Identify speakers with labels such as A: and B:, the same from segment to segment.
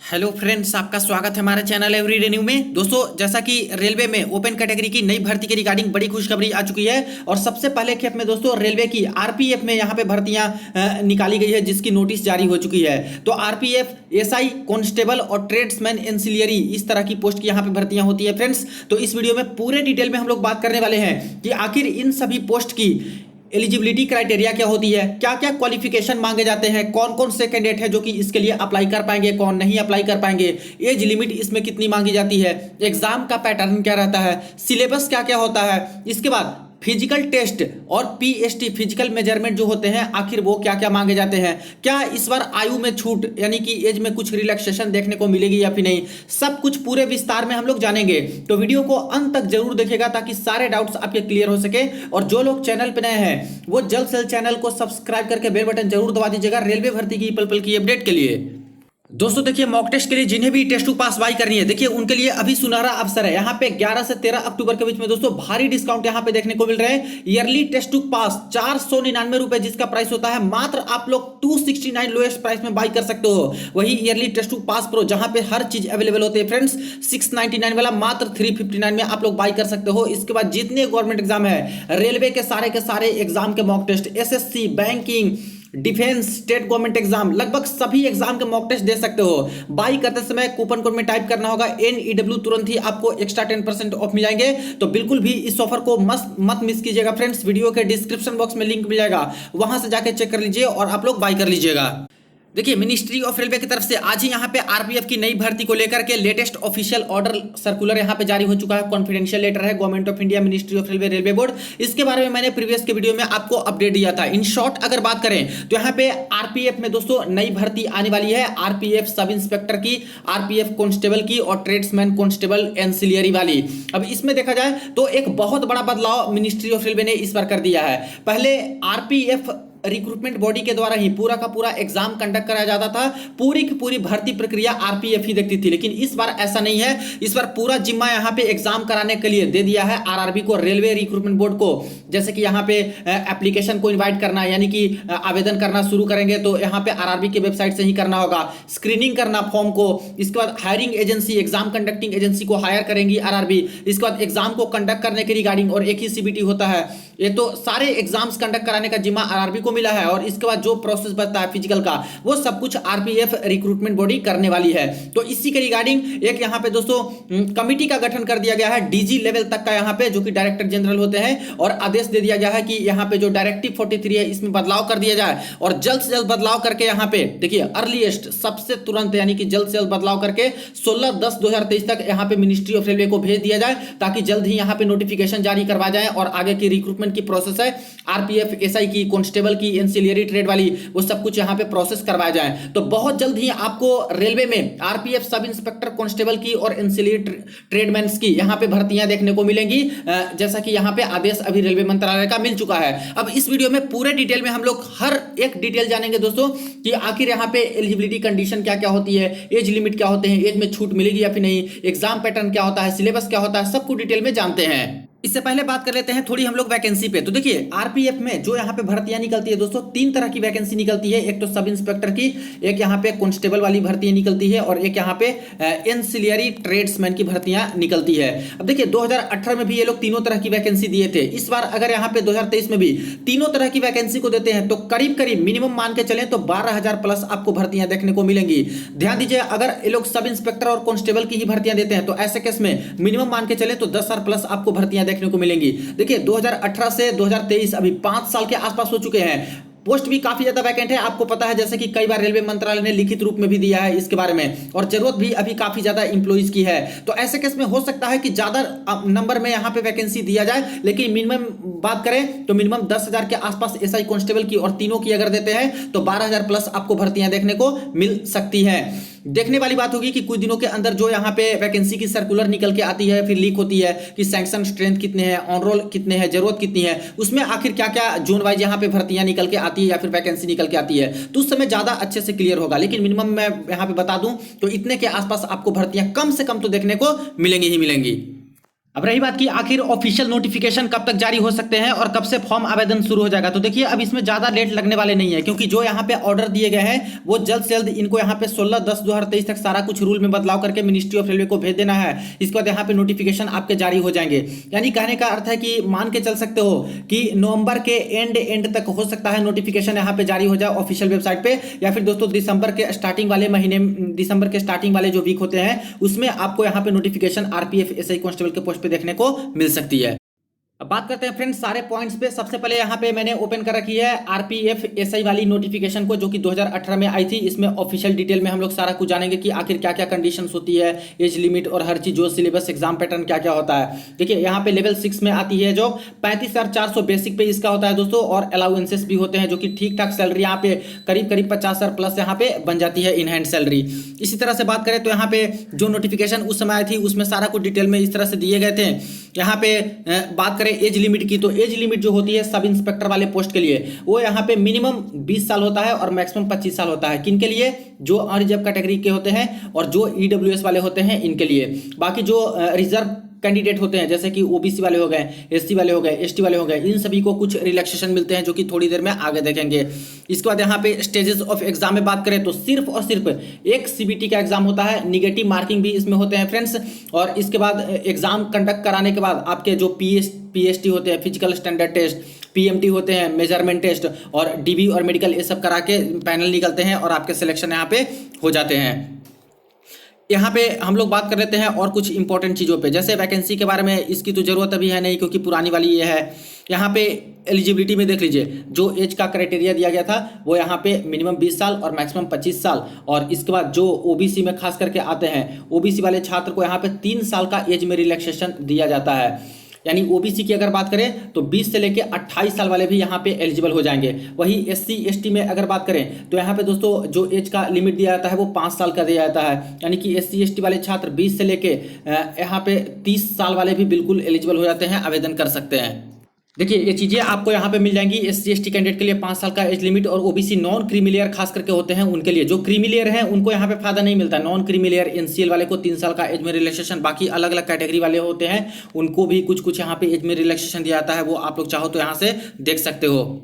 A: Hello friends, आपका स्वागत है हमारे चैनल एवरीडे न्यू में। दोस्तों, जैसा कि रेलवे में ओपन कैटेगरी की नई भर्ती के रिगार्डिंग बड़ी खुशखबरी आ चुकी है और सबसे पहले खेप में दोस्तों रेलवे की आरपीएफ में यहां पे भर्तियां निकाली गई है, जिसकी नोटिस जारी हो चुकी है। तो आरपीएफ, एसआई, कांस्टेबल और ट्रेड्समैन एंसिलियरी, इस तरह की पोस्ट की यहां पे भर्तियां होती है फ्रेंड्स। तो इस वीडियो में पूरे डिटेल में हम लोग बात करने वाले हैं कि आखिर इन सभी पोस्ट की एलिजिबिलिटी क्राइटेरिया क्या होती है, क्या क्या क्वालिफिकेशन मांगे जाते हैं, कौन कौन से कैंडिडेट है जो कि इसके लिए अप्लाई कर पाएंगे, कौन नहीं अप्लाई कर पाएंगे, एज लिमिट इसमें कितनी मांगी जाती है, एग्जाम का पैटर्न क्या रहता है, सिलेबस क्या क्या होता है, इसके बाद फिजिकल टेस्ट और पीएसटी फिजिकल मेजरमेंट जो होते हैं आखिर वो क्या क्या मांगे जाते हैं, क्या इस बार आयु में छूट यानी कि एज में कुछ रिलैक्सेशन देखने को मिलेगी या फिर नहीं, सब कुछ पूरे विस्तार में हम लोग जानेंगे। तो वीडियो को अंत तक जरूर देखिएगा ताकि सारे डाउट्स आपके क्लियर हो सके। और जो लोग चैनल पे नए हैं वो जल्द से जल्द चैनल को सब्सक्राइब करके बेल बटन जरूर दबा दीजिएगा रेलवे भर्ती की पल पल की अपडेट के लिए। दोस्तों देखिए, मॉक टेस्ट के लिए जिन्हें भी टेस्ट टू पास बाई करनी है, देखिए उनके लिए अभी सुनहरा अवसर है। यहाँ पे 11 से 13 अक्टूबर के बीच में दोस्तों भारी डिस्काउंट यहाँ पे देखने को मिल रहे हैं। ईयरली टेस्ट टू पास 499 रुपए जिसका प्राइस होता है, मात्र आप लोग 269 लोएस्ट प्राइस में बाई कर सकते हो। वही yearly test to pass pro जहां पे हर चीज अवेलेबल होती है फ्रेंड्स, 699 वाला मात्र 359 में आप लोग बाई कर सकते हो। इसके बाद जितने गवर्नमेंट एग्जाम है रेलवे के सारे एग्जाम के mock test, SSC, banking, defence, state government exam, लगभग सभी एग्जाम के मॉक टेस्ट दे सकते हो। बाई करते समय कूपन कोड में टाइप करना होगा NEW, तुरंत ही आपको एक्स्ट्रा 10% ऑफ मिल जाएंगे। तो बिल्कुल भी इस ऑफर को मत मिस कीजिएगा फ्रेंड्स। वीडियो के डिस्क्रिप्शन बॉक्स में लिंक मिल जाएगा, वहां से जाके चेक कर लीजिए और आप लोग बाई कर लीजिएगा। देखिए, मिनिस्ट्री ऑफ रेलवे की तरफ से आज ही यहाँ पे आरपीएफ की नई भर्ती को लेकर के लेटेस्ट ऑफिशियल ऑर्डर सर्कुलर यहाँ पे जारी हो चुका है। कॉन्फिडेंशियल लेटर है, government of India, ministry of railway, railway board. इसके बारे में मैंने प्रीवियस के वीडियो में आपको अपडेट दिया था। इन शॉर्ट अगर बात करें तो यहाँ पे आरपीएफ में दोस्तों नई भर्ती आने वाली है, आरपीएफ सब इंस्पेक्टर की, आरपीएफ कांस्टेबल की और ट्रेड्समैन कांस्टेबल एंसिलियरी वाली। अब इसमें देखा जाए तो एक बहुत बड़ा बदलाव मिनिस्ट्री ऑफ रेलवे ने इस बार कर दिया है। पहले आरपीएफ रिक्रूटमेंट बॉडी के द्वारा ही पूरा का पूरा एग्जाम कंडक्ट कराया जाता था, पूरी की पूरी भर्ती प्रक्रिया आरपीएफ ही देखती थी। लेकिन इस बार ऐसा नहीं है, इस बार पूरा जिम्मा यहाँ पे एग्जाम कराने के लिए दे दिया है आरआरबी को, रेलवे रिक्रूटमेंट बोर्ड को। जैसे कि यहाँ पे एप्लीकेशन को इनवाइट करना यानी कि आवेदन करना शुरू करेंगे तो यहाँ पे आरआरबी की वेबसाइट से ही करना होगा, स्क्रीनिंग करना फॉर्म को, इसके बाद hiring agency, exam conducting agency को हायर करेंगी आरआरबी, इसके बाद एग्जाम को कंडक्ट करने के रिगार्डिंग, और एक ही सीबीटी होता है। ये तो सारे एग्जाम्स कंडक्ट कराने का जिम्मा आरआरबी को मिला है और इसके बाद जो प्रोसेस बचता है फिजिकल का वो सब कुछ आरपीएफ रिक्रूटमेंट बॉडी करने वाली है। तो इसी के रिगार्डिंग एक यहाँ पे दोस्तों कमिटी का गठन कर दिया गया है, डीजी लेवल तक का, यहाँ पे जो कि डायरेक्टर जनरल होते हैं, और आदेश दे दिया गया है कि यहाँ पे जो डायरेक्टिव 43 है इसमें बदलाव कर दिया जाए और जल्द से जल्द बदलाव करके यहाँ पे देखिए अर्लीस्ट सबसे तुरंत यानी कि जल्द से जल्द बदलाव करके 16/10/2023 तक यहाँ पे मिनिस्ट्री ऑफ रेलवे को भेज दिया जाए ताकि जल्द ही यहाँ पे नोटिफिकेशन जारी करवा जाए और आगे की रिक्रूटमेंट की प्रोसेस है आरपीएफ, एसआई की, कांस्टेबल की, एंसिलियरी ट्रेड वाली, वो सब कुछ यहां पे प्रोसेस करवाया जाए। तो बहुत जल्द ही आपको रेलवे में आरपीएफ सब इंस्पेक्टर कांस्टेबल की और एंसिलियरी ट्रेडमैन्स की यहां पे भर्तियां देखने को मिलेंगी, जैसा कि यहां पे आदेश अभी रेलवे मंत्रालय का मिल चुका है। अब इस वीडियो में पूरे डिटेल में हम लोग हर एक डिटेल जानेंगे दोस्तों कि आखिर यहां पे एलिजिबिलिटी कंडीशन क्या क्या होती है, एज लिमिट क्या होते हैं, एज में छूट मिलेगी या फिर नहीं, एग्जाम पैटर्न क्या होता है, सिलेबस क्या होता है, सब कुछ डिटेल में जानते हैं। इससे पहले बात कर लेते हैं थोड़ी हम लोग वैकेंसी पे। तो देखिए, आरपीएफ में जो यहाँ पे भर्तियां निकलती है दोस्तों, 3 तरह की वैकेंसी निकलती है। एक तो सब इंस्पेक्टर की, एक यहाँ पे कांस्टेबल वाली भर्तियां निकलती है और एक यहाँ पे एंसिलियरी ट्रेड्समैन की भर्तियां निकलती है। अब देखिए 2018 में भी ये लोग तीनों तरह की वैकेंसी दिए थे। इस बार अगर यहाँ पे 2023 में भी तीनों तरह की वैकेंसी को देते हैं तो करीब करीब मिनिमम मान के चले तो 12,000 प्लस आपको भर्तियां देखने को मिलेंगी। ध्यान दीजिए, अगर ये लोग सब इंस्पेक्टर और कांस्टेबल की ही भर्तियां देते हैं तो ऐसे केस में मिनिमम मान के चले तो 10,000 प्लस आपको भर्तियां देखने को मिलेंगी। देखिए 2018 से 2023 अभी 5 साल के आसपास हो चुके हैं। पोस्ट भी काफी ज्यादा वैकेंट है, आपको पता है, जैसे कि कई बार रेलवे मंत्रालय ने लिखित रूप में भी दिया है इसके बारे में, और जरूरत भी अभी काफी ज्यादा इंप्लॉइज की है। तो ऐसे केस में हो सकता है कि ज्यादा नंबर में यहाँ पे वैकेंसी दिया जाए, लेकिन मिनिमम बात करें तो मिनिमम 10,000 के आसपास एसआई कांस्टेबल की और तीनों की अगर देते हैं तो 12,000 प्लस आपको भर्तियां देखने को मिल सकती है। देखने वाली बात होगी कि कुछ दिनों के अंदर जो यहाँ पे वैकेंसी की सर्कुलर निकल के आती है, फिर लीक होती है कि सैंक्शन स्ट्रेंथ कितने हैं, ऑन रोल कितने हैं, जरूरत कितनी है, उसमें आखिर क्या क्या जोन वाइज यहाँ पे भर्तियां निकल के आती है या फिर वैकेंसी निकल के आती है, तो उस समय ज्यादा अच्छे से क्लियर होगा। लेकिन मिनिमम मैं यहाँ पे बता दूं तो इतने के आसपास आपको भर्तियां कम से कम तो देखने को मिलेंगी ही मिलेंगी। अब रही बात कि आखिर ऑफिशियल नोटिफिकेशन कब तक जारी हो सकते हैं और कब से फॉर्म आवेदन शुरू हो जाएगा, तो देखिए अब इसमें ज़्यादा लेट लगने वाले नहीं है, क्योंकि जो यहाँ पे ऑर्डर दिए गए हैं वो जल्द से जल्द इनको यहाँ पे 16/10/2023 तक सारा कुछ रूल में बदलाव करके मिनिस्ट्री ऑफ रेलवे को भेज देना है। इसके बाद यहाँ पे नोटिफिकेशन आपके जारी हो जाएंगे। यानी कहने का अर्थ है कि मान के चल सकते हो कि नवंबर के एंड तक हो सकता है नोटिफिकेशन यहाँ पे जारी हो जाए ऑफिशियल वेबसाइट पे, या फिर दोस्तों दिसंबर के स्टार्टिंग वाले जो वीक होते हैं उसमें आपको यहाँ पे नोटिफिकेशन आरपीएफ एसआई कांस्टेबल के पोस्ट पे देखने को मिल सकती है। अब बात करते हैं फ्रेंड्स सारे पॉइंट्स पे। सबसे पहले यहाँ पे मैंने ओपन कर रखी है आरपीएफ एसआई वाली नोटिफिकेशन को, जो कि 2018 में आई थी। इसमें ऑफिशियल डिटेल में हम लोग सारा कुछ जानेंगे कि आखिर क्या क्या कंडीशंस होती है, एज लिमिट और हर चीज, जो सिलेबस, एग्जाम पैटर्न क्या क्या होता है। देखिए यहाँ पे लेवल 6 में आती है जो 35,400 बेसिक पे इसका होता है दोस्तों, और अलाउंसेस भी होते हैं जो कि ठीक ठाक सैलरी यहाँ पे करीब 50,000 प्लस यहाँ पे बन जाती है इन हैंड सैलरी। इसी तरह से बात करें तो यहाँ पे जो नोटिफिकेशन उस समय आई थी उसमें सारा कुछ डिटेल में इस तरह से दिए गए थे। यहाँ पे बात करें एज लिमिट की, तो एज लिमिट जो होती है सब इंस्पेक्टर वाले पोस्ट के लिए वो यहाँ पे मिनिमम 20 साल होता है और मैक्सिमम 25 साल होता है। किन के लिए? जो अनरिजर्व कैटेगरी के होते हैं और जो ईडब्ल्यूएस वाले होते हैं इनके लिए। बाकी जो रिजर्व कैंडिडेट होते हैं जैसे कि ओबीसी वाले हो गए, एससी वाले हो गए, एसटी वाले हो गए, इन सभी को कुछ रिलैक्सेशन मिलते हैं जो कि थोड़ी देर में आगे देखेंगे। इसके बाद यहाँ पे स्टेजेस ऑफ एग्जाम में बात करें तो सिर्फ और सिर्फ एक सीबीटी का एग्जाम होता है, निगेटिव मार्किंग भी इसमें होते हैं फ्रेंड्स। और इसके बाद एग्जाम कंडक्ट कराने के बाद आपके जो पीएसटी होते हैं, फिजिकल स्टैंडर्ड टेस्ट, पीएमटी होते हैं, मेजरमेंट टेस्ट और डीबी और मेडिकल, ये सब करा के पैनल निकलते हैं और आपके सिलेक्शन यहाँ पे हो जाते हैं। यहाँ पे हम लोग बात कर लेते हैं और कुछ इंपॉर्टेंट चीज़ों पे, जैसे वैकेंसी के बारे में इसकी तो ज़रूरत अभी है नहीं क्योंकि पुरानी वाली ये है। यहाँ पे एलिजिबिलिटी में देख लीजिए, जो एज का क्राइटेरिया दिया गया था वो यहाँ पे मिनिमम 20 साल और मैक्सिमम 25 साल। और इसके बाद जो ओबीसी में खास करके आते हैं, ओबीसी वाले छात्र को यहाँ पे 3 साल का एज में रिलैक्सेशन दिया जाता है। यानी ओबीसी की अगर बात करें तो 20 से लेके 28 साल वाले भी यहाँ पे एलिजिबल हो जाएंगे। वही एससी एसटी में अगर बात करें तो यहाँ पे दोस्तों जो एज का लिमिट दिया जाता है वो 5 साल का दिया जाता है। यानी कि एससी एसटी वाले छात्र 20 से लेके यहाँ पे 30 साल वाले भी बिल्कुल एलिजिबल हो जाते हैं, आवेदन कर सकते हैं। देखिए ये चीज़ें आपको यहाँ पे मिल जाएंगी। एससी एसटी कैंडिडेट के लिए 5 साल का एज लिमिट और ओबीसी नॉन क्रीमी खास करके होते हैं उनके लिए। जो क्रीमी लेयर हैं उनको यहाँ पे फायदा नहीं मिलता। नॉन क्रीमी लेयर एनसीएल वाले को 3 साल का एज में रिलैक्सेशन, बाकी अलग अलग कैटेगरी वाले होते हैं उनको भी कुछ कुछ यहाँ पे एज में रिलैक्सेशन दिया जाता है, वो आप लोग चाहो तो यहाँ से देख सकते हो।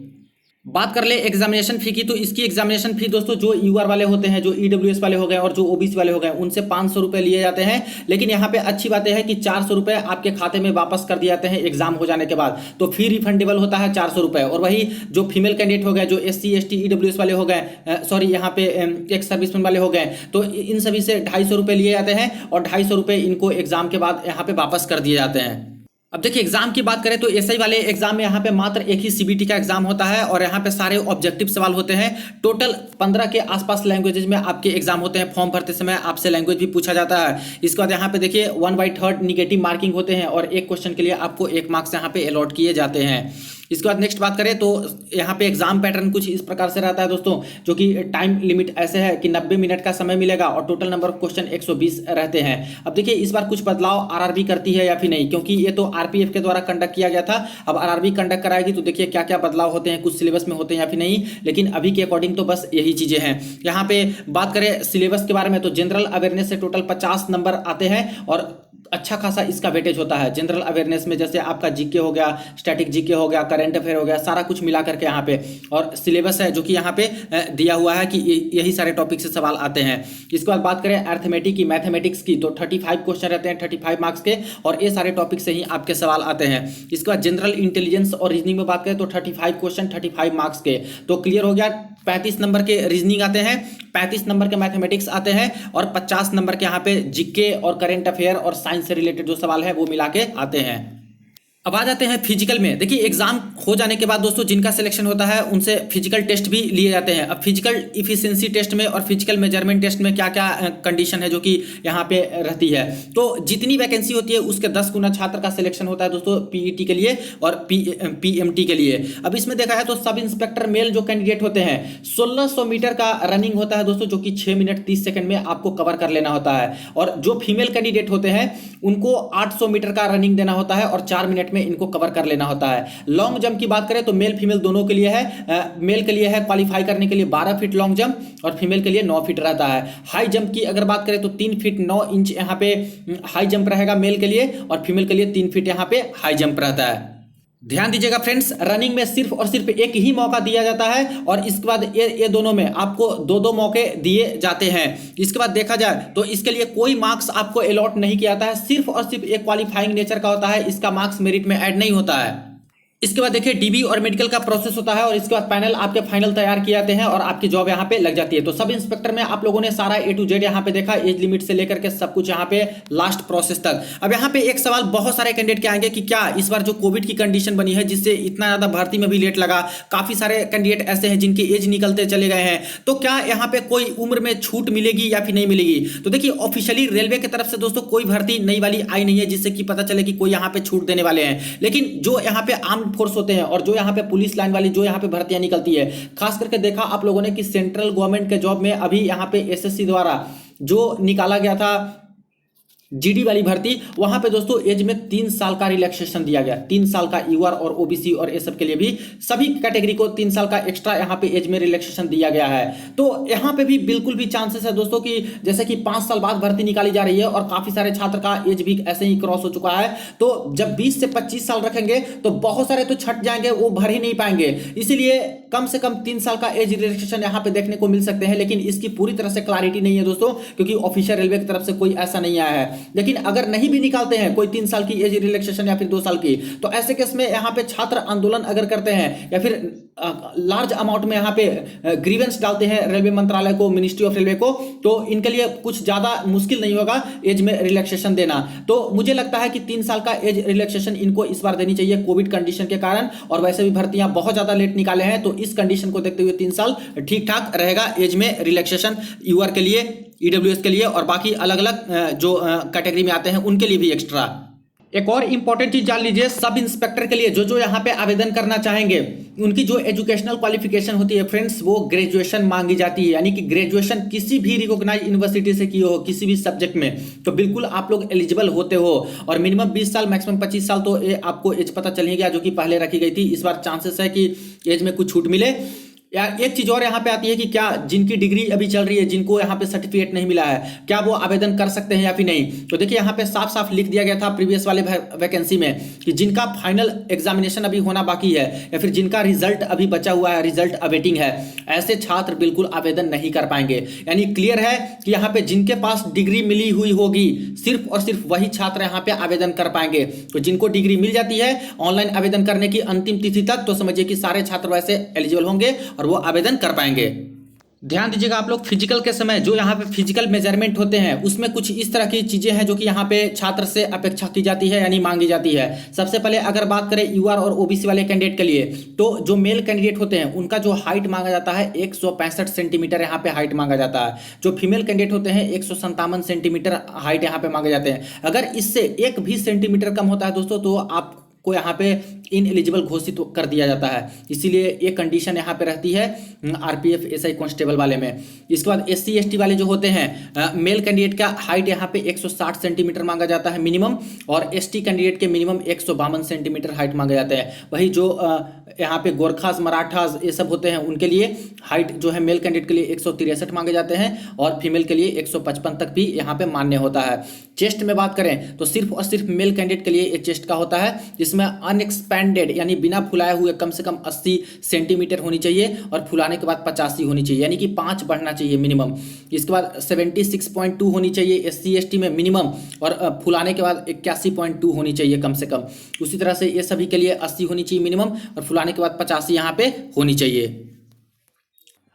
A: बात कर ले एग्जामिनेशन फी की, तो इसकी एग्जामिनेशन फी दोस्तों जो यूआर वाले होते हैं, जो ईडब्ल्यूएस वाले हो गए और जो ओबीसी वाले हो गए, उनसे 500 रुपये लिए जाते हैं। लेकिन यहाँ पे अच्छी बात है कि 400 रुपये आपके खाते में वापस कर दिए जाते हैं एग्जाम हो जाने के बाद, तो फी रिफंडेबल होता है 400 रुपये। और वही जो फीमेल कैंडिडेट हो गए, जो एससी एसटी ईडब्ल्यूएस वाले हो गए, सॉरी यहाँ पे एक्स सर्विसमैन वाले हो गए, तो इन सभी से 250 रुपये लिए जाते हैं और 250 रुपये इनको एग्जाम के बाद यहाँ पे वापस कर दिए जाते हैं। अब देखिए एग्जाम की बात करें तो एसआई वाले एग्जाम में यहाँ पे मात्र एक ही सीबीटी का एग्जाम होता है और यहाँ पे सारे ऑब्जेक्टिव सवाल होते हैं। टोटल 15 के आसपास लैंग्वेजेस में आपके एग्जाम होते हैं। फॉर्म भरते समय आपसे लैंग्वेज भी पूछा जाता है। इसके बाद यहाँ पे देखिए 1/3 निगेटिव मार्किंग होते हैं और एक क्वेश्चन के लिए आपको 1 मार्क्स यहाँ पे अलॉट किए जाते हैं। इसके बाद नेक्स्ट बात करें तो यहाँ पे एग्जाम पैटर्न कुछ इस प्रकार से रहता है दोस्तों, जो कि टाइम लिमिट ऐसे है कि 90 मिनट का समय मिलेगा और टोटल नंबर ऑफ क्वेश्चन 120 रहते हैं। अब देखिए इस बार कुछ बदलाव आरआरबी करती है या फिर नहीं, क्योंकि ये तो आरपीएफ के द्वारा कंडक्ट किया गया था। अब आरआरबी कंडक्ट कराएगी तो देखिए क्या क्या बदलाव होते हैं, कुछ सिलेबस में होते हैं या फिर नहीं, लेकिन अभी के अकॉर्डिंग तो बस यही चीजें हैं। यहाँ पे बात करें सिलेबस के बारे में तो जनरल अवेयरनेस से टोटल 50 नंबर आते हैं और अच्छा खासा इसका वेटेज होता है। जनरल अवेयरनेस में जैसे आपका जीके हो गया, स्टैटिक जीके हो गया, करंट अफेयर हो गया, सारा कुछ मिला करके यहाँ पे और सिलेबस है जो कि यहाँ पे दिया हुआ है कि यही सारे टॉपिक से सवाल आते हैं। इसके बाद बात करें अर्थमेटिक की, मैथमेटिक्स की, तो 35 क्वेश्चन रहते हैं 35 मार्क्स के और ये सारे टॉपिक से ही आपके सवाल आते हैं। इसके बाद जनरल इंटेलिजेंस और रीजनिंग में बात करें तो 35 क्वेश्चन 35 मार्क्स के, तो क्लियर हो गया। 35 नंबर के रीजनिंग आते हैं, 35 नंबर के मैथमेटिक्स आते हैं और 50 नंबर के यहाँ पे जीके और करंट अफेयर और साइंस से रिलेटेड जो सवाल है वो मिला के आते हैं। अब आ जाते हैं फिजिकल में। देखिए एग्जाम हो जाने के बाद दोस्तों जिनका सिलेक्शन होता है उनसे फिजिकल टेस्ट भी लिए जाते हैं। अब फिजिकल इफिशिएंसी टेस्ट में और फिजिकल मेजरमेंट टेस्ट में क्या क्या कंडीशन है जो कि यहाँ पे रहती है, तो जितनी वैकेंसी होती है उसके 10 गुना छात्र का सिलेक्शन होता है दोस्तों पीईटी के लिए और पीएमटी के लिए। अब इसमें देखा है तो सब इंस्पेक्टर मेल जो कैंडिडेट होते हैं 1600 मीटर का रनिंग होता है दोस्तों, जो कि 6 मिनट 30 सेकंड में आपको कवर कर लेना होता है। और जो फीमेल कैंडिडेट होते हैं उनको 800 मीटर का रनिंग देना होता है और 4 मिनट कैंडिडेट में इनको कवर कर लेना होता है। लॉन्ग जंप की बात करें तो मेल फीमेल दोनों के लिए है। मेल के लिए है क्वालिफाई करने के लिए 12 फीट लॉन्ग जंप और फीमेल के लिए 9 फीट रहता है। हाई जंप की अगर बात करें तो 3 फीट 9 इंच यहाँ पे हाई जंप रहेगा मेल के लिए और फीमेल के लिए 3 फीट यहाँ पे हाई जंप रहता है। ध्यान दीजिएगा फ्रेंड्स, रनिंग में सिर्फ और सिर्फ एक ही मौका दिया जाता है और इसके बाद ये दोनों में आपको दो दो मौके दिए जाते हैं। इसके बाद देखा जाए तो इसके लिए कोई मार्क्स आपको अलॉट नहीं किया जाता है, सिर्फ और सिर्फ एक क्वालिफाइंग नेचर का होता है, इसका मार्क्स मेरिट में ऐड नहीं होता है। इसके बाद देखिए डीबी और मेडिकल का प्रोसेस होता है और इसके बाद पैनल आपके फाइनल तैयार किए जाते हैं और आपकी जॉब यहाँ पे लग जाती है। तो सब इंस्पेक्टर में आप लोगों ने सारा A to Z यहाँ पे देखा, एज लिमिट से लेकर के सब कुछ यहाँ पे लास्ट प्रोसेस तक। अब यहाँ पे एक सवाल बहुत सारे कैंडिडेट के आएंगे कि क्या इस बार जो कोविड की कंडीशन बनी है जिससे इतना ज्यादा भर्ती में भी लेट लगा, काफी सारे कैंडिडेट ऐसे हैं जिनकी एज निकलते चले गए हैं, तो क्या यहाँ पे कोई उम्र में छूट मिलेगी या फिर नहीं मिलेगी? तो देखिए ऑफिशियली रेलवे की तरफ से दोस्तों कोई भर्ती नई वाली आई नहीं है जिससे कि पता चले कि कोई यहाँ पे छूट देने वाले हैं। लेकिन जो यहाँ पे आर्म्ड फोर्स होते हैं और जो यहाँ पे पुलिस लाइन वाली जो यहाँ पे भर्तियां निकलती है, खास करके देखा आप लोगों ने कि सेंट्रल गवर्नमेंट के जॉब में अभी यहाँ पे एसएससी द्वारा जो निकाला गया था जीडी वाली भर्ती, वहां पे दोस्तों एज में 3 साल का रिलैक्सेशन दिया गया। 3 साल का यूआर और ओबीसी और ये सब के लिए भी सभी कैटेगरी को 3 साल का एक्स्ट्रा यहाँ पे एज में रिलैक्सेशन दिया गया है। तो यहाँ पे भी बिल्कुल भी चांसेस है दोस्तों कि जैसे कि 5 साल बाद भर्ती निकाली जा रही है और काफी सारे छात्र का एज भी ऐसे ही क्रॉस हो चुका है, तो जब 20 से 25 साल रखेंगे तो बहुत सारे तो छट जाएंगे, वो भर ही नहीं पाएंगे। इसीलिए कम से कम 3 साल का एज रिलैक्सेशन यहाँ पे देखने को मिल सकते हैं, लेकिन इसकी पूरी तरह से क्लैरिटी नहीं है दोस्तों, क्योंकि ऑफिशियल रेलवे की तरफ से कोई ऐसा नहीं आया है। लेकिन अगर नहीं भी निकालते हैं कोई 3 साल की एज रिलैक्सेशन या फिर 2 साल की, तो ऐसे केस में यहाँ पे छात्र आंदोलन अगर करते हैं या फिर लार्ज अमाउंट में यहाँ पे ग्रीवेंस डालते हैं रेलवे मंत्रालय को, मिनिस्ट्री ऑफ रेलवे को, तो इनके लिए कुछ ज्यादा मुश्किल नहीं होगा एज में रिलैक्सेशन देना। तो मुझे लगता है कि 3 साल का एज रिलैक्सेशन इनको इस बार देनी चाहिए कोविड कंडीशन के कारण, और वैसे भी भर्तियां बहुत ज्यादा लेट निकाले हैं, तो इस कंडीशन को देखते हुए 3 साल ठीक ठाक रहेगा एज में रिलैक्सेशन यूआर के लिए, ईडब्ल्यूएस के लिए और बाकी अलग अलग जो कैटेगरी में आते हैं उनके लिए भी एक्स्ट्रा। एक और इंपॉर्टेंट चीज जान लीजिए, सब इंस्पेक्टर के लिए जो यहाँ पे आवेदन करना चाहेंगे उनकी जो एजुकेशनल क्वालिफिकेशन होती है फ्रेंड्स, वो ग्रेजुएशन मांगी जाती है। यानी कि ग्रेजुएशन किसी भी रिकॉग्नाइज यूनिवर्सिटी से की हो किसी भी सब्जेक्ट में, तो बिल्कुल आप लोग एलिजिबल होते हो। और मिनिमम 20 साल मैक्सिमम 25 साल तो आपको एज पता चल ही गया, जो कि पहले रखी गई थी। इस बार चांसेस है कि एज में कुछ छूट मिले। यार एक चीज और यहाँ पे आती है कि क्या जिनकी डिग्री अभी चल रही है, जिनको यहाँ पे सर्टिफिकेट नहीं मिला है, क्या वो आवेदन कर सकते हैं या फिर नहीं? तो देखिए यहाँ पे साफ साफ लिख दिया गया था प्रीवियस वाले वैकेंसी में कि जिनका फाइनल एग्जामिनेशन अभी होना बाकी है या फिर जिनका रिजल्ट अभी बचा हुआ है, रिजल्ट अवेटिंग है, ऐसे छात्र बिल्कुल आवेदन नहीं कर पाएंगे। यानी क्लियर है कि यहाँ पे जिनके पास डिग्री मिली हुई होगी सिर्फ और सिर्फ वही छात्र यहाँ पे आवेदन कर पाएंगे। तो जिनको डिग्री मिल जाती है ऑनलाइन आवेदन करने की अंतिम तिथि तक, तो समझिए कि सारे छात्र वैसे एलिजिबल होंगे और वो आवेदन कर पाएंगे। ध्यान दीजिएगा आप लोग, फिजिकल के समय जो यहाँ पे फिजिकल मेजरमेंट होते हैं उसमें कुछ इस तरह की चीजें हैं जो कि यहाँ पे छात्र से अपेक्षा की जाती है, यानी मांगी जाती है। सबसे पहले अगर बात करें यूआर और ओबीसी वाले कैंडिडेट के लिए, तो जो मेल कैंडिडेट होते हैं उनका जो हाइट मांगा जाता है 165 सेंटीमीटर यहाँ पे हाइट मांगा जाता है। जो फीमेल कैंडिडेट होते हैं 157 सेंटीमीटर हाइट यहाँ पे मांगे जाते हैं। अगर इससे 1 भी सेंटीमीटर कम होता है दोस्तों, तो आप को यहाँ पे इनएलिजिबल घोषित कर दिया जाता है। इसीलिए ये कंडीशन यहाँ पे रहती है आरपीएफ एसआई कांस्टेबल वाले में। इसके बाद एससी एसटी वाले जो होते हैं, मेल कैंडिडेट का हाइट यहाँ पे 160 सेंटीमीटर मांगा जाता है मिनिमम, और एसटी कैंडिडेट के मिनिमम 152 सेंटीमीटर हाइट मांगे जाते हैं। वही जो यहाँ पे गोरखास मराठास ये सब होते हैं उनके लिए हाइट जो है मेल कैंडिडेट के लिए 163 मांगे जाते हैं और फीमेल के लिए 155 तक भी यहाँ पे मान्य होता है। चेस्ट में बात करें तो सिर्फ और सिर्फ मेल कैंडिडेट के लिए ये चेस्ट का होता है, जिसमें अनएक्सपैंडेड यानी बिना फुलाए हुए कम से कम 80 सेंटीमीटर होनी चाहिए और फुलाने के बाद 85 होनी चाहिए, यानी कि 5 बढ़ना चाहिए मिनिमम। इसके बाद 76.2 होनी चाहिए एससी एसटी में मिनिमम, और फुलाने के बाद 81.2 होनी चाहिए कम से कम। उसी तरह से ये सभी के लिए 80 होनी चाहिए मिनिमम और फुलाने के बाद 85 यहाँ पे होनी चाहिए।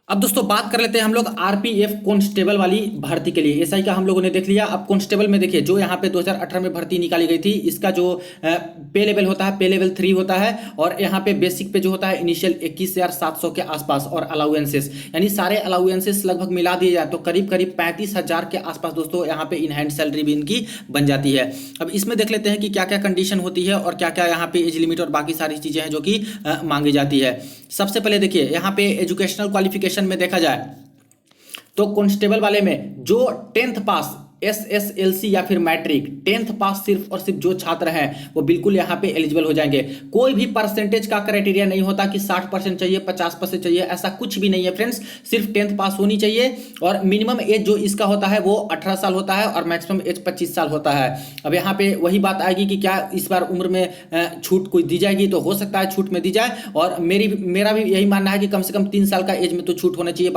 A: अब दोस्तों बात कर लेते हैं हम लोग आरपीएफ कांस्टेबल वाली भर्ती के लिए। एसआई का हम लोगों ने देख लिया, अब कांस्टेबल में देखिए जो यहाँ पे 2018 में भर्ती निकाली गई थी, इसका जो पे लेवल होता है पे लेवल 3 होता है, और यहाँ पे बेसिक पे जो होता है इनिशियल 21,700 के आसपास, और अलाउंसेस यानी सारे अलाउंसेस लगभग मिला दिए जाए तो करीब करीब 35,000 के आसपास दोस्तों यहाँ पे इन हैंड सैलरी भी इनकी बन जाती है। अब इसमें देख लेते हैं कि क्या क्या कंडीशन होती है और क्या क्या यहाँ पे एज लिमिट और बाकी सारी चीजें हैं जो कि मांगी जाती है। सबसे पहले देखिए यहाँ पे एजुकेशनल क्वालिफिकेशन में देखा जाए तो कांस्टेबल वाले में जो 10th पास SSLC या फिर मैट्रिक 10th पास सिर्फ और सिर्फ जो छात्र हैं वो बिल्कुल यहाँ पे एलिजिबल हो जाएंगे। कोई भी परसेंटेज का क्राइटेरिया नहीं होता कि 60% चाहिए, 50% चाहिए, ऐसा कुछ भी नहीं है फ्रेंड्स। सिर्फ 10th पास होनी चाहिए और मिनिमम एज जो इसका होता है वो 18 साल होता है और मैक्सिमम एज 25 साल होता है। अब यहाँ पे वही बात आएगी कि क्या इस बार उम्र में छूट कोई दी जाएगी, तो हो सकता है छूट में दी जाए और मेरा भी यही मानना है कि कम से कम 3 साल का एज में तो छूट होना चाहिए।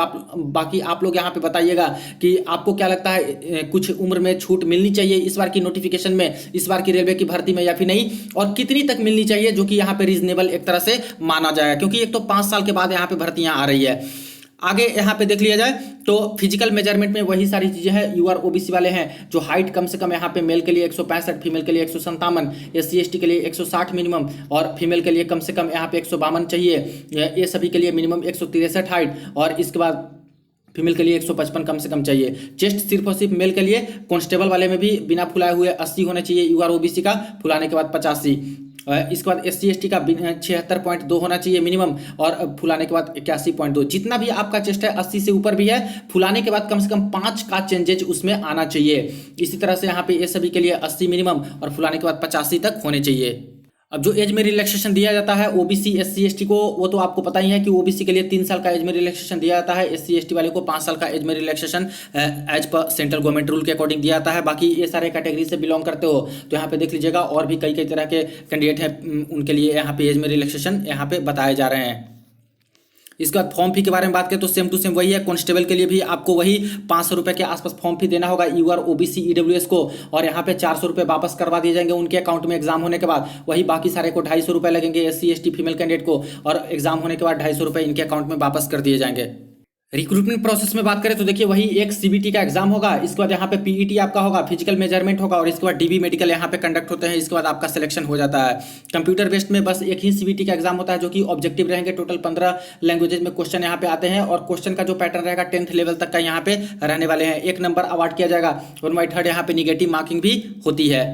A: बाकी आप लोग यहाँ पे बताइएगा कि आपको क्या लगता है, कुछ उम्र में छूट मिलनी चाहिए इस बार की नोटिफिकेशन में, इस बार की रेलवे की भर्ती में या फिर नहीं, और कितनी तक मिलनी चाहिए जो कि यहाँ पे रीजनेबल एक तरह से माना जाए, क्योंकि एक तो 5 साल के बाद यहाँ पे भर्तियां आ रही है। आगे यहाँ पे देख लिया जाए तो फिजिकल मेजरमेंट में वही सारी चीजें हैं। यूआर ओबीसी वाले हैं जो हाइट कम से कम यहाँ पे मेल के लिए 165, फीमेल के लिए 157, SC ST के लिए 160 मिनिमम और फीमेल के लिए कम से कम यहाँ पे 152 चाहिए। ये सभी के लिए मिनिमम 163 हाइट और इसके बाद फीमेल के लिए 155 कम से कम चाहिए। चेस्ट सिर्फ और सिर्फ मेल के लिए कांस्टेबल वाले में भी बिना फुलाए हुए 80 होना चाहिए यूआर ओबीसी का, फुलाने के बाद 85। इसके बाद SC ST का 76.2 होना चाहिए मिनिमम और फुलाने के बाद 81.2। जितना भी आपका चेस्ट है 80 से ऊपर भी है, फुलाने के बाद कम से कम 5 का चेंजेज उसमें आना चाहिए। इसी तरह से यहाँ पे ये सभी के लिए 80 मिनिमम और फुलाने के बाद 85 तक होने चाहिए। अब जो एज में रिलैक्सेशन दिया जाता है ओबीसी SC ST को, वो तो आपको पता ही है कि ओबीसी के लिए 3 साल का एज में रिलैक्सेशन दिया जाता है, SC ST वाले को 5 साल का एज में रिलैक्सेशन एज पर सेंट्रल गवर्नमेंट रूल के अकॉर्डिंग दिया जाता है। बाकी ये सारे कैटेगरी से बिलोंग करते हो तो यहाँ पे देख लीजिएगा, और भी कई तरह के कैंडिडेट हैं उनके लिए यहाँ पे एज में रिलैक्सेशन यहाँ पे बताए जा रहे हैं। इसके बाद फॉर्म फी के बारे में बात करें तो सेम टू सेम वही है। कांस्टेबल के लिए भी आपको वही 500 रुपये के आसपास फॉर्म फी देना होगा यूआर ओबीसी EWS को, और यहाँ पे 400 रुपये वापस करवा दिए जाएंगे उनके अकाउंट में एग्जाम होने के बाद। वही बाकी सारे को 250 रुपये लगेंगे SC ST फीमेल कैंडिडेट को, और एग्जाम होने के बाद 250 रुपये इनके अकाउंट में वापस कर दिए जाएंगे। रिक्रूटमेंट प्रोसेस में बात करें तो देखिए वही एक CBT का एग्जाम होगा, इसके बाद यहाँ पे PET आपका होगा, फिजिकल मेजरमेंट होगा और इसके बाद DB मेडिकल यहाँ पे कंडक्ट होते हैं। इसके बाद आपका सिलेक्शन हो जाता है। कंप्यूटर बेस्ड में बस एक ही CBT का एग्जाम होता है जो कि ऑब्जेक्टिव रहेंगे। टोटल 15 लैंग्वेजेज में क्वेश्चन यहाँ पे आते हैं और क्वेश्चन का जो पैटर्न रहेगा 10th लेवल तक का यहाँ पे रहने वाले हैं। 1 नंबर अवार्ड किया जाएगा, 1/3 यहाँ पे निगेटिव मार्किंग भी होती है।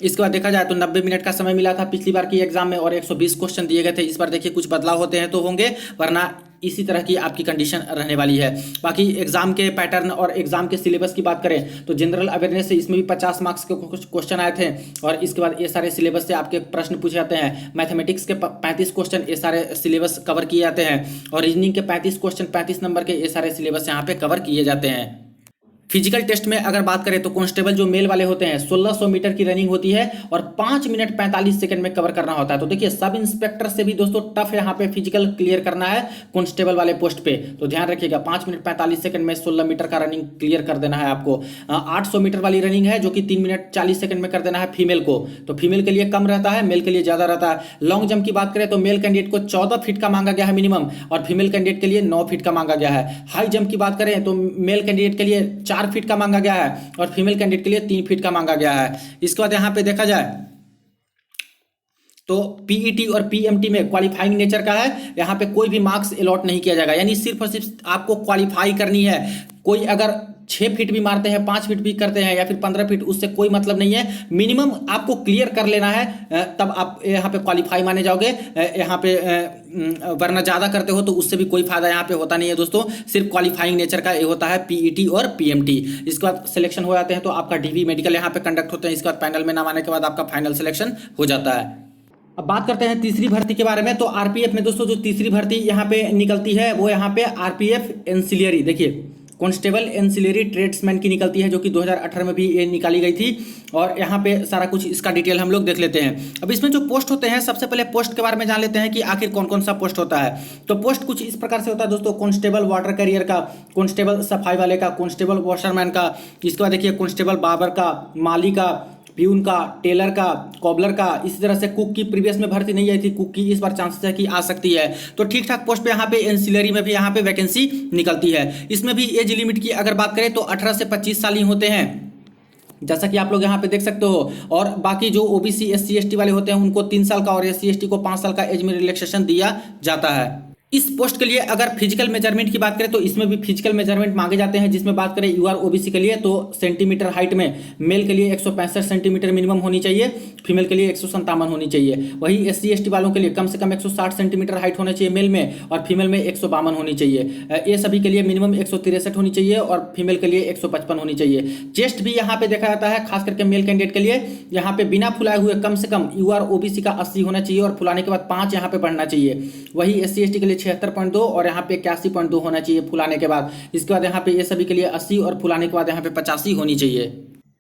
A: इसके बाद देखा जाए तो 90 मिनट का समय मिला था पिछली बार की एग्जाम में और 120 क्वेश्चन दिए गए थे। इस बार देखिए कुछ बदलाव होते हैं तो होंगे, वरना इसी तरह की आपकी कंडीशन रहने वाली है। बाकी एग्जाम के पैटर्न और एग्जाम के सिलेबस की बात करें तो जनरल अवेयरनेस से इसमें भी 50 मार्क्स के कुछ क्वेश्चन आए थे और इसके बाद ये सारे सिलेबस से आपके प्रश्न पूछे जाते हैं। मैथमेटिक्स के 35 क्वेश्चन ये सारे सिलेबस कवर किए जाते हैं और रीजनिंग के 35 क्वेश्चन 35 नंबर के ये सारे सिलेबस यहाँ पे कवर किए जाते हैं। फिजिकल टेस्ट में अगर बात करें तो कांस्टेबल जो मेल वाले होते हैं 1600 मीटर की रनिंग होती है और 5 मिनट 45 सेकंड में कवर करना होता है। तो देखिए सब इंस्पेक्टर से भी दोस्तों टफ यहाँ पे फिजिकल क्लियर करना है कांस्टेबल वाले पोस्ट पे, तो ध्यान रखिएगा 5 मिनट 45 सेकंड में 16 मीटर का रनिंग क्लियर कर देना है आपको। 800 मीटर वाली रनिंग है जो कि 3 मिनट 40 सेकंड में कर देना है फीमेल को, तो फीमेल के लिए कम रहता है, मेल के लिए ज्यादा रहता है। लॉन्ग जंप की बात करें तो मेल कैंडिडेट को 14 फीट का मांगा गया है मिनिमम और फीमेल कैंडिडेट के लिए 9 फीट का मांगा गया है। हाई जंप की बात करें तो मेल कैंडिडेट के लिए 4 फीट का मांगा गया है और फीमेल कैंडिडेट के लिए 3 फीट का मांगा गया है। इसके बाद यहां पे देखा जाए तो पीईटी और पीएमटी में क्वालिफाइंग नेचर का है, यहां पे कोई भी मार्क्स अलॉट नहीं किया जाएगा, यानी सिर्फ और सिर्फ आपको क्वालिफाई करनी है। कोई अगर 6 फीट भी मारते हैं, 5 फीट भी करते हैं या फिर 15 फीट, उससे कोई मतलब नहीं है। मिनिमम आपको क्लियर कर लेना है, तब आप यहाँ पे क्वालिफाई माने जाओगे। यहाँ पे वरना ज़्यादा करते हो तो उससे भी कोई फायदा यहाँ पे होता नहीं है दोस्तों। सिर्फ क्वालिफाइंग नेचर का ये होता है पीईटी और पीएमटी। इसके बाद सिलेक्शन हो जाते हैं तो आपका डीवी मेडिकल यहाँ पे कंडक्ट होते हैं। इसके बाद पैनल में नाम आने के बाद आपका फाइनल सिलेक्शन हो जाता है। अब बात करते हैं तीसरी भर्ती के बारे में। तो आरपीएफ में दोस्तों जो तीसरी भर्ती यहाँ पे निकलती है वो यहाँ पे आरपीएफ एंसिलियरी, देखिए कांस्टेबल एंसिलियरी ट्रेड्समैन की निकलती है जो कि 2018 में भी ये निकाली गई थी और यहाँ पे सारा कुछ इसका डिटेल हम लोग देख लेते हैं। अब इसमें जो पोस्ट होते हैं, सबसे पहले पोस्ट के बारे में जान लेते हैं कि आखिर कौन कौन सा पोस्ट होता है। तो पोस्ट कुछ इस प्रकार से होता है दोस्तों, कांस्टेबल वाटर कैरियर का, कांस्टेबल सफाई वाले का, कांस्टेबल वॉशरमैन का, इसके बाद देखिए कांस्टेबल बाबर का, माली का, प्यून का, टेलर का, कॉबलर का। इसी तरह से कुक की प्रीवियस में भर्ती नहीं आई थी, कुक की इस बार चांसेस है कि आ सकती है। तो ठीक ठाक पोस्ट पे यहाँ पे एंसिलरी में भी यहाँ पे वैकेंसी निकलती है। इसमें भी एज लिमिट की अगर बात करें तो 18 से 25 साल ही होते हैं, जैसा कि आप लोग यहाँ पे देख सकते हो। और बाकी जो ओबीसी SC ST वाले होते हैं उनको 3 साल का और SC ST को 5 साल का एज में रिलैक्सेशन दिया जाता है। इस पोस्ट के लिए अगर फिजिकल मेजरमेंट की बात करें तो इसमें भी फिजिकल मेजरमेंट मांगे जाते हैं, जिसमें बात करें यूआर ओबीसी के लिए तो सेंटीमीटर हाइट में मेल के लिए 165 सेंटीमीटर मिनिमम होनी चाहिए, फीमेल के लिए 157 होनी चाहिए। वही एससी एसटी वालों के लिए कम से कम 160 सेंटीमीटर हाइट होना चाहिए मेल में, और फीमेल में 152 होनी चाहिए। ये सभी के लिए मिनिमम 163 होनी चाहिए और फीमेल के लिए 155 होनी चाहिए। चेस्ट भी यहाँ पे देखा जाता है, खास करके मेल कैंडिडेट के लिए यहाँ पे बिना फुलाए हुए कम से कम यूआर ओबीसी का 80 होना चाहिए और फुलाने के बाद 5 यहाँ पे बढ़ना चाहिए। वही एससी एसटी के लिए 76.2 और यहाँ पे 81.2 होना चाहिए फुलाने के बाद। इसके बाद यहाँ पे ये सभी के लिए 80 और फुलाने के बाद यहाँ पे 85 होनी चाहिए।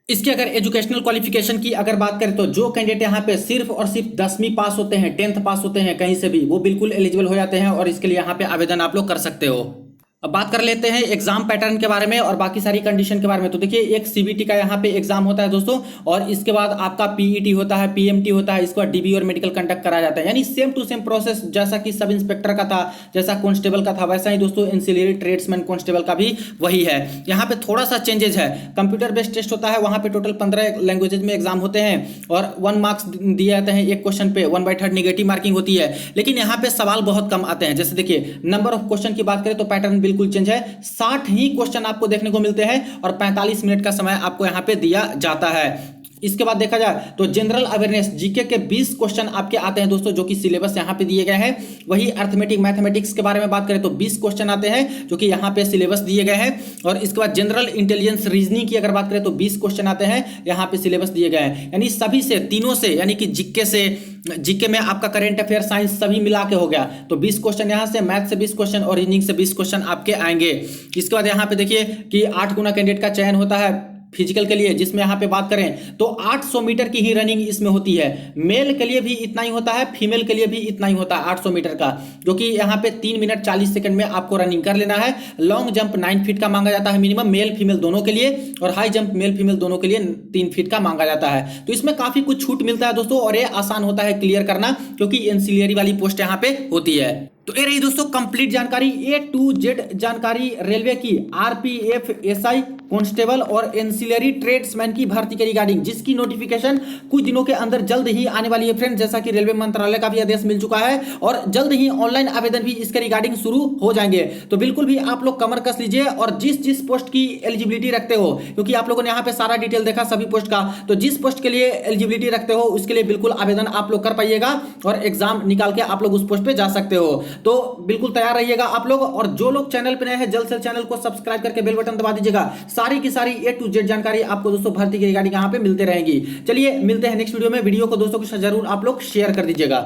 A: इसके अगर एजुकेशनल क्वालिफिकेशन की अगर बात करें तो जो कैंडिडेट यहाँ पे सिर्फ और सिर्फ 10वीं पास होते हैं, 10th पास होते हैं कहीं से भी, वो बिल्कुल एलिजिबल हो जाते हैं और इसके लिए यहाँ पे आवेदन आप लोग कर सकते हो। अब बात कर लेते हैं एग्जाम पैटर्न के बारे में और बाकी सारी कंडीशन के बारे में। तो देखिए, एक सीबीटी का यहाँ पे एग्जाम होता है दोस्तों, और इसके बाद आपका पीईटी होता है, पीएमटी होता है, इसके बाद डीबी और मेडिकल कंडक्ट कराया जाता है। यानी सेम टू सेम प्रोसेस जैसा कि सब इंस्पेक्टर का था, जैसा कांस्टेबल का था, वैसा ही दोस्तों एंसिलरी ट्रेड्समैन कांस्टेबल का भी वही है। यहाँ पे थोड़ा सा चेंजेस है, कंप्यूटर बेस्ड टेस्ट होता है, वहाँ पे टोटल 15 लैंग्वेजेज में एग्जाम होते हैं और 1 मार्क्स दिए जाते हैं एक क्वेश्चन पे, 1/3 निगेटिव मार्किंग होती है। लेकिन यहाँ पे सवाल बहुत कम आते हैं। जैसे देखिए, नंबर ऑफ क्वेश्चन की बात करें तो पैटर्न बिल्कुल चेंज है, 60 ही क्वेश्चन आपको देखने को मिलते हैं और 45 मिनट का समय आपको यहां पे दिया जाता है। इसके बाद देखा जाए तो जनरल अवेयरनेस जीके के 20 क्वेश्चन आपके आते हैं दोस्तों, जो कि सिलेबस यहां पे दिए गए हैं। वही अर्थमेटिक मैथमेटिक्स के बारे में बात करें तो 20 क्वेश्चन आते हैं जो कि यहां पे सिलेबस दिए गए हैं। और इसके बाद जनरल इंटेलिजेंस रीजनिंग की अगर बात करें तो 20 क्वेश्चन आते हैं, यहां पे सिलेबस दिए गए हैं। यानी सभी से, तीनों से, यानी कि जीके में आपका करंट अफेयर साइंस सभी मिला के हो गया तो 20 क्वेश्चन यहां से, मैथ से 20 क्वेश्चन और रीजनिंग से 20 क्वेश्चन आपके आएंगे। इसके बाद यहां पे देखिए कि 8 गुना कैंडिडेट का चयन होता है फिजिकल के लिए, जिसमें यहां पे बात करें तो 800 मीटर की ही रनिंग इसमें होती है। मेल के लिए भी इतना ही होता है, फीमेल के लिए भी इतना ही होता है 800 मीटर का, जो कि यहां पे 3 मिनट 40 सेकंड में आपको रनिंग कर लेना है। लॉन्ग जंप 9 फीट का मांगा जाता है मिनिमम, मेल फीमेल दोनों के लिए, और हाई जंप मेल फीमेल दोनों के लिए 3 फीट का मांगा जाता है। तो इसमें काफी कुछ छूट मिलता है दोस्तों, और ये आसान होता है क्लियर करना, क्योंकि एंसिलियरी वाली पोस्ट यहां पे होती है। तो ये रही दोस्तों कंप्लीट जानकारी, A to Z जानकारी रेलवे की आरपीएफ, एसआई, कांस्टेबल और एंसिलरी ट्रेड्समैन की भर्ती के रिगार्डिंग, जिसकी नोटिफिकेशन कुछ दिनों के अंदर जल्द ही आने वाली है फ्रेंड। जैसा कि रेलवे मंत्रालय का भी आदेश मिल चुका है और जल्द ही ऑनलाइन आवेदन भी इसके रिगार्डिंग शुरू हो जाएंगे। तो बिल्कुल भी आप लोग कमर कस लीजिए और जिस जिस पोस्ट की एलिजिबिलिटी रखते हो, क्योंकि आप लोगों ने यहाँ पे सारा डिटेल देखा सभी पोस्ट का, तो जिस पोस्ट के लिए एलिजिबिलिटी रखते हो उसके लिए बिल्कुल आवेदन आप लोग कर पाइएगा और एग्जाम निकाल के आप लोग उस पोस्ट पे जा सकते हो। तो बिल्कुल तैयार रहिएगा आप लोग, और जो लोग चैनल पे नए हैं जल्द से चैनल को सब्सक्राइब करके बेल बटन दबा दीजिएगा। सारी की सारी A to Z जानकारी आपको दोस्तों भर्ती की रिगार्डिंग यहाँ पे मिलते रहेंगी। चलिए मिलते हैं नेक्स्ट वीडियो में। वीडियो को दोस्तों के साथ जरूर आप लोग शेयर कर दीजिएगा।